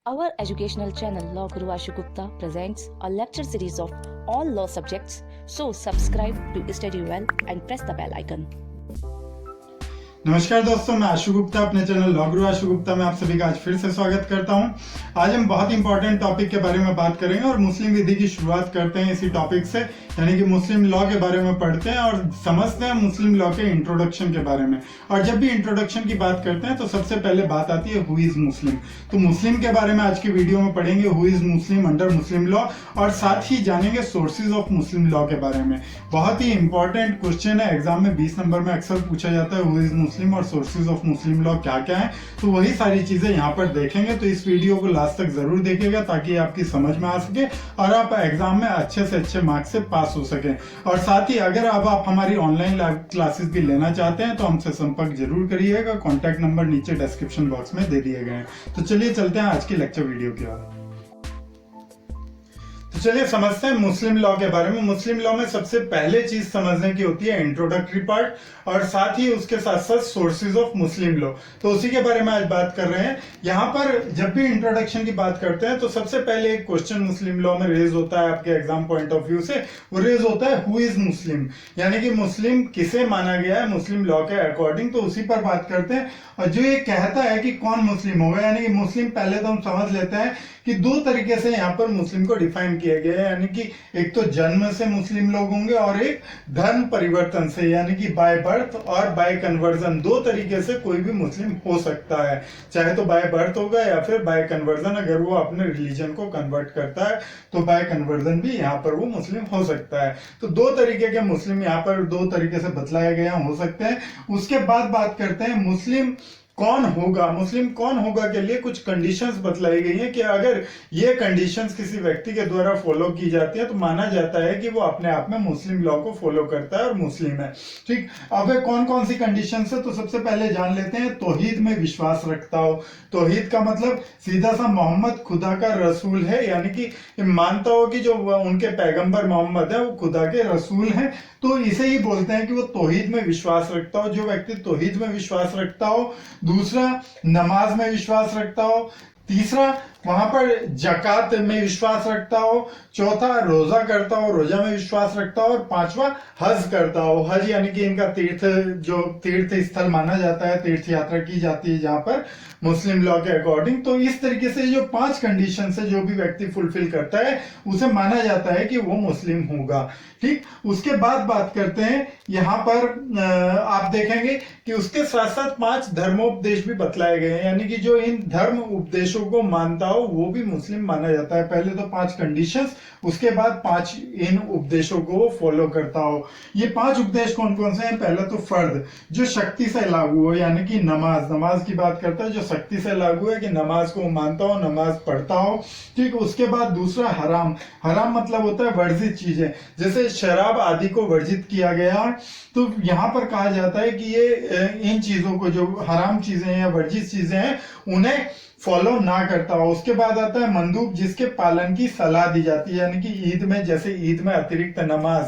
Our educational channel Law Guru Ashu Gupta presents a lecture series of all law subjects. So subscribe to study well and press the bell icon. नमस्कार दोस्तों, मैं आशु गुप्ता अपने channel law गुरु आशु गुप्ता में आप सभी का आज फिर से स्वागत करता हूं। आज हम बहुत इंपॉर्टेंट टॉपिक के बारे में बात करेंगे और मुस्लिम विधि की शुरुआत करते हैं इसी टॉपिक से, यानी कि मुस्लिम लॉ के बारे में पढ़ते हैं और समझते हैं मुस्लिम लॉ के इंट्रोडक्शन के बारे में। और जब भी इंट्रोडक्शन की बात करते हैं तो सबसे पहले बात आती है हु इज मुस्लिम। तो मुस्लिम के बारे में आज की वीडियो में पढ़ेंगे who is Muslim under Muslim law, और साथ ही जानेंगे सोर्सेज ऑफ मुस्लिम लॉ के बारे में। बहुत ही इंपॉर्टेंट क्वेश्चन है, एग्जाम में 20 नंबर में अक्सर पूछा जाता है हु इज मुस्लिम और सोर्सेज ऑफ मुस्लिम लॉ क्या क्या है। तो वही सारी चीजें यहाँ पर देखेंगे, तो इस वीडियो को लास्ट तक जरूर देखिएगा ताकि आपकी समझ में आ सके और आप एग्जाम में अच्छे से अच्छे मार्क्स से पास हो सके। और साथ ही अगर अब आप हमारी ऑनलाइन लाइव क्लासेस भी लेना चाहते हैं तो हमसे संपर्क जरूर करिएगा। कॉन्टैक्ट नंबर नीचे डिस्क्रिप्शन बॉक्स में दे दिए गए हैं। तो चलिए चलते हैं आज की लेक्चर वीडियो की ओर। तो चलिए समझते हैं मुस्लिम लॉ के बारे में। मुस्लिम लॉ में सबसे पहले चीज समझने की होती है इंट्रोडक्टरी पार्ट, और साथ ही उसके साथ साथ सोर्सेज ऑफ मुस्लिम लॉ। तो उसी के बारे में आज बात कर रहे हैं। यहाँ पर जब भी इंट्रोडक्शन की बात करते हैं तो सबसे पहले एक क्वेश्चन मुस्लिम लॉ में रेज होता है आपके एग्जाम पॉइंट ऑफ व्यू से, वो रेज होता है हु इज मुस्लिम, यानी कि मुस्लिम किसे माना गया है मुस्लिम लॉ के अकॉर्डिंग। तो उसी पर बात करते हैं। और जो ये कहता है कि कौन मुस्लिम होगा, यानी कि मुस्लिम, पहले तो हम समझ लेते हैं कि दो तरीके से यहाँ पर मुस्लिम को डिफाइन किया गया है, यानी कि एक तो जन्म से मुस्लिम लोग होंगे और एक धर्म परिवर्तन से, यानी कि बाय बर्थ और बाय कन्वर्जन। दो तरीके से कोई भी मुस्लिम हो सकता है, चाहे तो बाय बर्थ होगा या फिर बाय कन्वर्जन, अगर वो अपने रिलीजन को कन्वर्ट करता है तो बाय कन्वर्जन भी यहाँ पर वो मुस्लिम हो सकता है। तो दो तरीके के मुस्लिम यहाँ पर दो तरीके से बतलाए गए हो सकते हैं। उसके बाद बात करते हैं मुस्लिम कौन होगा। मुस्लिम कौन होगा के लिए कुछ कंडीशंस बतलाई गई हैं कि अगर ये कंडीशंस किसी व्यक्ति के द्वारा फॉलो की जाती है तो माना जाता है कि वो अपने आप में मुस्लिम लॉ को फॉलो करता है और मुस्लिम है। ठीक, अब कौन कौन सी कंडीशंस है तो सबसे पहले जान लेते हैं तौहीद में विश्वास रखता हो। तौहीद का मतलब सीधा सा मोहम्मद खुदा का रसूल है, यानी कि मानता हो कि जो उनके पैगंबर मोहम्मद है वो खुदा के रसूल हैं, तो इसे ही बोलते हैं कि वो तौहीद में विश्वास रखता हो। जो व्यक्ति तौहीद में विश्वास रखता हो, दूसरा नमाज में विश्वास रखता हो, तीसरा वहां पर जकात में विश्वास रखता हो, चौथा रोजा करता हो, रोजा में विश्वास रखता हो, और पांचवा हज करता हो। हज यानी कि इनका जो तीर्थ स्थल माना जाता है, तीर्थ यात्रा की जाती है जहां पर मुस्लिम लॉ के अकॉर्डिंग। तो इस तरीके से जो 5 कंडीशन है जो भी व्यक्ति फुलफिल करता है उसे माना जाता है कि वो मुस्लिम होगा। ठीक, उसके बाद बात करते हैं यहाँ पर आप देखेंगे कि उसके साथ साथ 5 धर्मोपदेश भी बतलाए गए हैं, यानी कि जो इन धर्म उपदेशों को मानता हो वो भी मुस्लिम माना जाता है। पहले तो 5 कंडीशंस, उसके बाद 5 इन उपदेशों को वो फॉलो करता हो। ये 5 उपदेश कौन कौन से हैं? पहला तो फर्द, जो शक्ति से लागू हो, यानी कि नमाज की बात करता है, जो शक्ति से लागू है कि नमाज को मानता हो, नमाज पढ़ता हो। ठीक, उसके बाद दूसरा हराम। हराम मतलब होता है वर्जित चीजें, जैसे शराब आदि को वर्जित किया गया। तो यहाँ पर कहा जाता है कि ये इन चीजों को, जो हराम चीजें हैं या वर्जित चीजें हैं, उन्हें फॉलो ना करता हो। उसके बाद आता है मंदूब, जिसके पालन की सलाह दी जाती है, यानी कि ईद में, जैसे ईद में अतिरिक्त नमाज,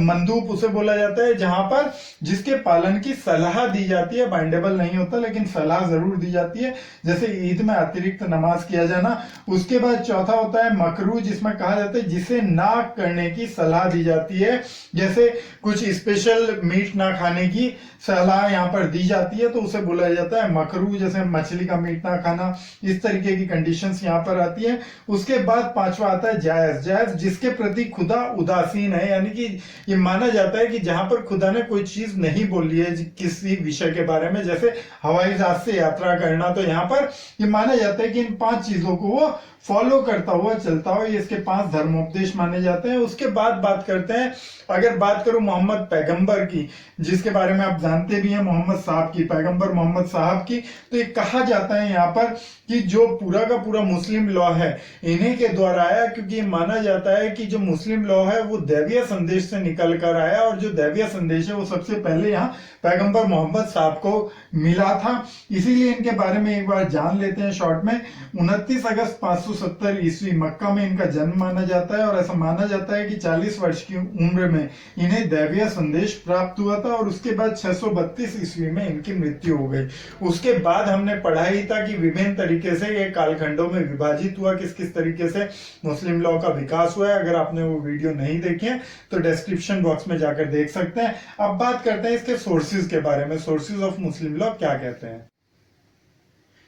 मंदूब उसे बोला जाता है जहां पर जिसके पालन की सलाह दी जाती है, बाइंडेबल नहीं होता लेकिन सलाह जरूर दी जाती है, जैसे ईद में अतिरिक्त नमाज किया जाना। उसके बाद चौथा होता है मकरू, जिसमें कहा जाता है जिसे ना करने की सलाह दी जाती है, जैसे कुछ स्पेशल मीट ना खाने की सलाह यहाँ पर दी जाती है तो उसे बोला जाता है मकरू, जैसे मछली का मीट ना खाना। इस तरीके की कंडीशंस यहाँ पर आती है। उसके बाद पांचवा आता है जायज। जायज जिसके प्रति खुदा उदासीन है, यानी कि ये माना जाता है कि जहां पर खुदा ने कोई चीज नहीं बोली है किसी विषय के बारे में, जैसे हवाई जहाज से यात्रा करना, तो यहाँ पर ये माना जाता है कि इन 5 चीजों को वो फॉलो करता हुआ चलता हो। ये इसके 5 धर्मोपदेश माने जाते हैं। उसके बाद बात करते हैं, अगर बात करूं मोहम्मद पैगंबर की, जिसके बारे में आप जानते भी हैं, मोहम्मद साहब की, पैगंबर मोहम्मद साहब की, तो ये कहा जाता है यहाँ पर कि जो पूरा का पूरा मुस्लिम लॉ है इन्हीं के द्वारा आया, क्योंकि माना जाता है कि जो मुस्लिम लॉ है वो दैवीय संदेश से निकल कर आया, और जो दैवीय संदेश है वो सबसे पहले यहाँ पैगंबर मोहम्मद साहब को मिला था। इसीलिए इनके बारे में एक बार जान लेते हैं शॉर्ट में। 29 अगस्त 570 ईस्वी मक्का में इनका जन्म माना जाता है, और ऐसा माना जाता है कि 40 वर्ष की उम्र में इन्हें दैवीय संदेश प्राप्त हुआ था, और उसके बाद 632 ईस्वी में इनकी मृत्यु हो गई। उसके बाद हमने पढ़ा ही था कि विभिन्न विभिन्न तरीके से ये कालखंडों में विभाजित हुआ, किस किस तरीके से मुस्लिम लॉ का विकास हुआ है। अगर आपने वो वीडियो नहीं देखे हैं तो डिस्क्रिप्शन बॉक्स में जाकर देख सकते हैं। अब बात करते हैं इसके सोर्सेज के बारे में, सोर्सेज ऑफ मुस्लिम लॉ क्या कहते हैं।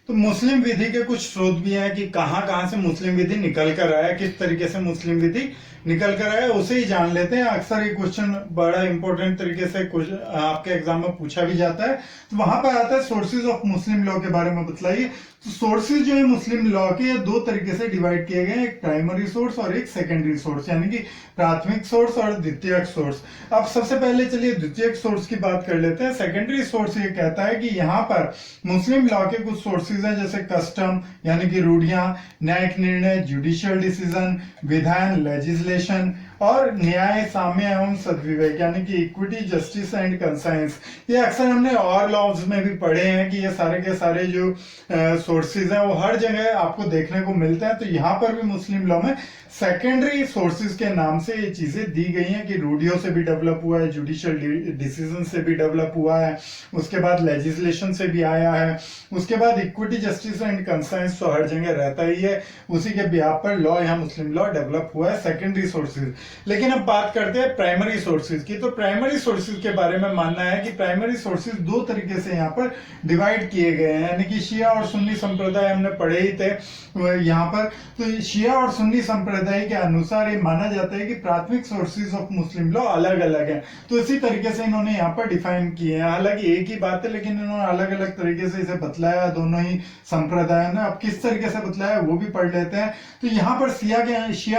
तो मुस्लिम विधि के कुछ स्रोत भी हैं कि कहां कहां से मुस्लिम विधि निकल कर आया, किस तरीके से मुस्लिम विधि निकल कर आया, उसे ही जान लेते हैं। अक्सर ये क्वेश्चन बड़ा इंपॉर्टेंट तरीके से आपके एग्जाम में पूछा भी जाता है। तो वहां पर आता है सोर्सेज ऑफ मुस्लिम लॉ के बारे में बताइए। तो सोर्सेज जो है मुस्लिम लॉ के दो तरीके से डिवाइड किए गए हैं, एक प्राइमरी सोर्स और एक सेकेंडरी सोर्स, यानी कि प्राथमिक सोर्स और द्वितीयक सोर्स। अब सबसे पहले चलिए द्वितीयक सोर्स की बात कर लेते हैं। सेकेंडरी सोर्स ये कहता है कि यहाँ पर मुस्लिम लॉ के कुछ सोर्सेज हैं, जैसे कस्टम यानी कि रूढ़ियां, न्यायिक निर्णय, जुडिशियल डिसीजन, विधान, लेजिस्लेशन, और न्याय, साम्य एवं सद्विवेक यानी कि इक्विटी, जस्टिस एंड कंसाइंस। ये अक्सर हमने और लॉज में भी पढ़े हैं कि ये सारे के सारे जो सोर्सेज हैं वो हर जगह आपको देखने को मिलते हैं। तो यहाँ पर भी मुस्लिम लॉ में सेकेंडरी सोर्सेज के नाम से ये चीजें दी गई हैं कि रूढ़ियों से भी डेवलप हुआ है, जुडिशियल डिसीजन से भी डेवलप हुआ है, उसके बाद लेजिस्लेशन से भी आया है, उसके बाद इक्विटी, जस्टिस एंड कंसाइंस तो हर जगह रहता ही है। उसी के बिहाफ पर लॉ, यहाँ मुस्लिम लॉ डेवलप हुआ है, सेकेंडरी सोर्सेज। लेकिन अब बात करते हैं प्राइमरी सोर्सेज की। तो प्राइमरी सोर्सेज के बारे में मानना है कि प्राइमरी सोर्सेज दो तरीके से यहाँ पर डिवाइड किए गए हैं, यानी कि शिया और सुन्नी संप्रदाय हमने पढ़े ही थे यहाँ पर। तो शिया और सुन्नी संप्रदाय के अनुसार ये माना जाता है कि प्राथमिक सोर्सेज ऑफ मुस्लिम लॉ अलग अलग है। तो इसी तरीके से इन्होंने यहाँ पर डिफाइन किए हैं। हालांकि एक ही बात है, लेकिन इन्होंने अलग अलग तरीके से इसे बतलाया दोनों ही संप्रदाय ने। अब किस तरीके से बतलाया वो भी पढ़ लेते हैं। तो यहाँ पर शिया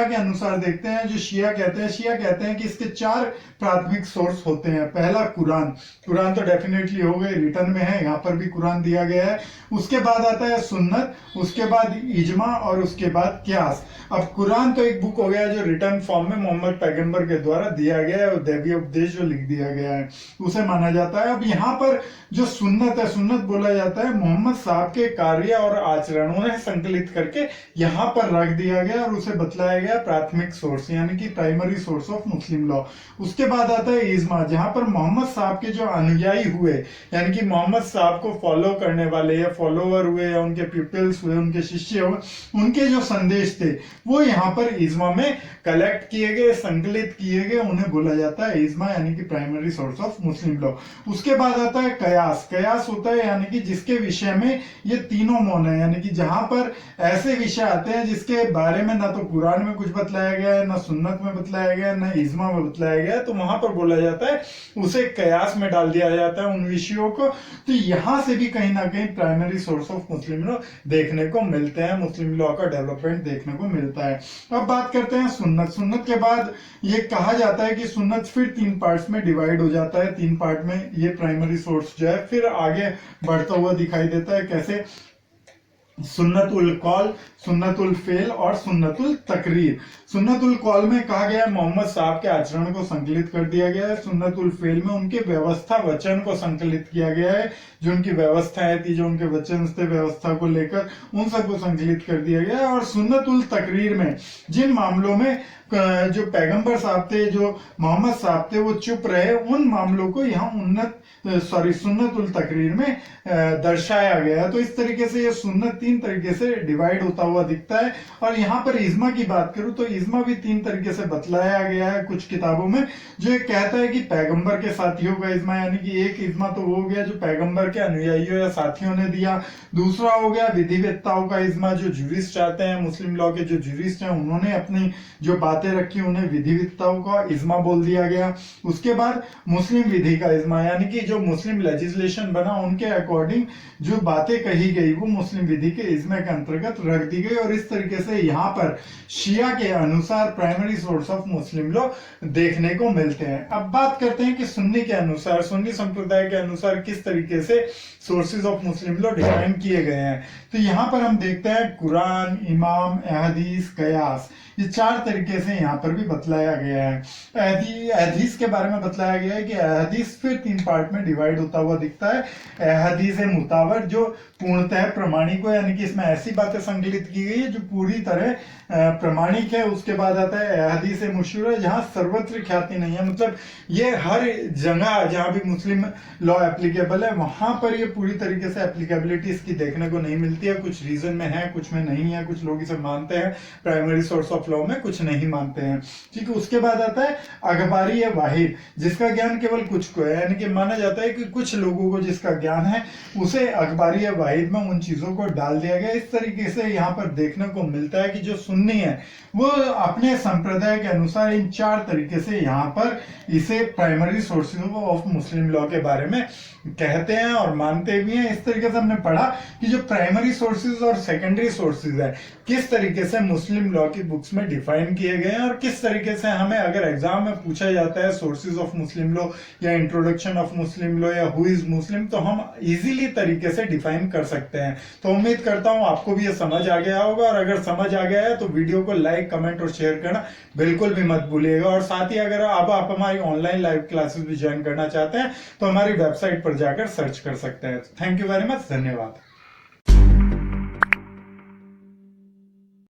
के अनुसार देखते हैं। जो शिया कहते हैं कि इसके चार प्राथमिक सोर्स होते हैं। पहला कुरान तो डेफिनेटली हो गए, रिटर्न में है, यहाँ पर भी कुरान दिया गया है। उसके बाद आता है सुन्नत, उसके बाद इजमा और उसके बाद क्यास। अब कुरान तो एक बुक हो गया जो रिटर्न फॉर्म में मोहम्मद पैगंबर के द्वारा दिया गया है, और दैवीय उपदेश जो लिख दिया गया है उसे माना जाता है। अब यहाँ पर जो सुन्नत है, सुन्नत बोला जाता है मोहम्मद साहब के कार्य और आचरणों ने संकलित करके यहाँ पर रख दिया गया और उसे बतलाया गया प्राथमिक सोर्स, यानी कि primary source of Muslim law. उसके बाद आता है इजमा, जहां पर मोहम्मद साहब के जो अनुयायी हुए, यानी कि मोहम्मद साहब को फॉलो करने वाले या फॉलोवर हुए या उनके पीपल्स हुए, उनके शिष्य हुए, उनके जो संदेश थे वो यहाँ पर इजमा में कलेक्ट किए गए, संकलित किए गए, उन्हें बोला जाता है इजमा, यानी कि primary source of Muslim law. उसके बाद आता है कयास। कयास होता है यानी कि जिसके विषय में ये तीनों मौन है, यानी कि जहां पर ऐसे विषय आते हैं जिसके बारे में ना तो कुरान में कुछ बतलाया गया है, ना सुन्नत में बतलाया गया है, ना इजमा में बतलाया गया है, तो वहां पर बोला जाता है उसे कयास में डाल दिया जाता है उन विषयों को। तो यहां से भी कहीं ना कहीं primary source of Muslim law देखने को मिलते हैं, मुस्लिम लॉ का डेवलपमेंट देखने को मिलता है। अब बात करते हैं सुन्नत। सुन्नत के बाद ये कहा जाता है कि सुन्नत फिर तीन पार्ट्स में डिवाइड हो जाता है। तीन पार्ट में ये प्राइमरी सोर्स जो है फिर आगे बढ़ता हुआ दिखाई देता है। कैसे? सुन्नतुल कौल, सुन्नतुल फेल और सुन्नतुल तकरीर। सुन्नतुल कौल में कहा गया है मोहम्मद साहब के आचरण को संकलित कर दिया गया है। सुन्नतुल फेल में उनके व्यवस्था वचन को संकलित किया गया है, जो उनकी व्यवस्थाएं थी, जो उनके वचन थे व्यवस्था को लेकर, उन सबको संकलित कर दिया गया है। और सुन्नतुल तकरीर में जिन मामलों में जो पैगंबर साहब थे, जो मोहम्मद साहब थे, वो चुप रहे, उन मामलों को यहाँ सुन्नतुल तकरीर में दर्शाया गया है। तो इस तरीके से ये सुन्नत तीन तरीके से डिवाइड होता हुआ दिखता है। और यहाँ पर इजमा की बात करूं तो इजमा भी तीन तरीके से बतलाया गया है कुछ किताबों में, जो एक कहता है कि पैगंबर के साथियों का इजमा, यानी कि एक इजमा तो वो हो गया जो पैगंबर के अनुयायियों या साथियों ने दिया। दूसरा हो गया विधिवेत्ताओं का इजमा, जो ज्यूरिस्ट आते हैं, मुस्लिम लॉ के जो ज्यूरिस्ट हैं, उन्होंने अपनी जो बातें रखी उन्हें विधिवेत्ताओं का इजमा बोल दिया गया। उसके बाद मुस्लिम विधि का इजमा, यानी कि जो मुस्लिम लेजिस्लेशन बना उनके अकॉर्डिंग जो बातें कही गई वो मुस्लिम विधि के इजमे के अंतर्गत रख दी गई। और इस तरीके से यहाँ पर शिया के अनुसार primary source of Muslim law देखने को मिलते हैं। अब बात करते हैं कि सुन्नी के अनुसार, सुन्नी संप्रदाय के अनुसार किस तरीके से sources of Muslim law define किए गए हैं। तो यहाँ पर हम देखते हैं कुरान, इमाम, अहदीस, कयास, ये चार तरीके से यहाँ पर भी बतलाया गया है। अहदीस के बारे में बतलाया गया है कि अहदीस फिर तीन पार्ट में डिवाइड होता हुआ दिखता है। अहदीस मुतावर जो पूर्णतः प्रमाणिक हो, यानी कि इसमें ऐसी बातें संकलित की गई है जो पूरी तरह प्रमाणिक है। उसके बाद आता है हदीस मशहूर है, जहाँ सर्वत्र ख्याति नहीं है, मतलब ये हर जगह जहाँ भी मुस्लिम लॉ एप्लीकेबल है वहां पर ये पूरी तरीके से एप्लीकेबिलिटी इसकी देखने को नहीं मिलती है। कुछ रीजन में है, कुछ में नहीं है, कुछ लोग इसे मानते हैं प्राइमरी सोर्स ऑफ लॉ में, कुछ नहीं मानते हैं। ठीक है, उसके बाद आता है अखबारी वाहिद, जिसका ज्ञान केवल कुछ को है, यानी कि माना जाता है कि कुछ लोगों को जिसका ज्ञान है उसे अखबारी वाहिद में उन चीजों को डाल दिया गया। इस तरीके से यहाँ पर देखने को मिलता है कि जो सुन्नी है वो अपने संप्रदाय के अनुसार इन 4 तरीके से यहाँ पर इसे primary sources of Muslim law के बारे में कहते हैं और मानते भी हैं। इस तरीके से हमने पढ़ा कि जो प्राइमरी सोर्सेज और सेकेंडरी सोर्सेज है किस तरीके से मुस्लिम लॉ की बुक्स में डिफाइन किए गए हैं, और किस तरीके से हमें अगर एग्जाम में पूछा जाता है सोर्सेज ऑफ मुस्लिम लॉ या इंट्रोडक्शन ऑफ मुस्लिम लॉ या हु इज मुस्लिम, तो हम इजीली तरीके से डिफाइन कर सकते हैं। तो उम्मीद करता हूं आपको भी ये समझ आ गया होगा, और अगर समझ आ गया है तो वीडियो को लाइक, कमेंट और शेयर करना बिल्कुल भी मत भूलिएगा। और साथ ही अगर अब आप हमारी ऑनलाइन लाइव क्लासेस भी ज्वाइन करना चाहते हैं तो हमारी वेबसाइट पर जाकर सर्च कर सकते हैं। थैंक यू वेरी मच, धन्यवाद।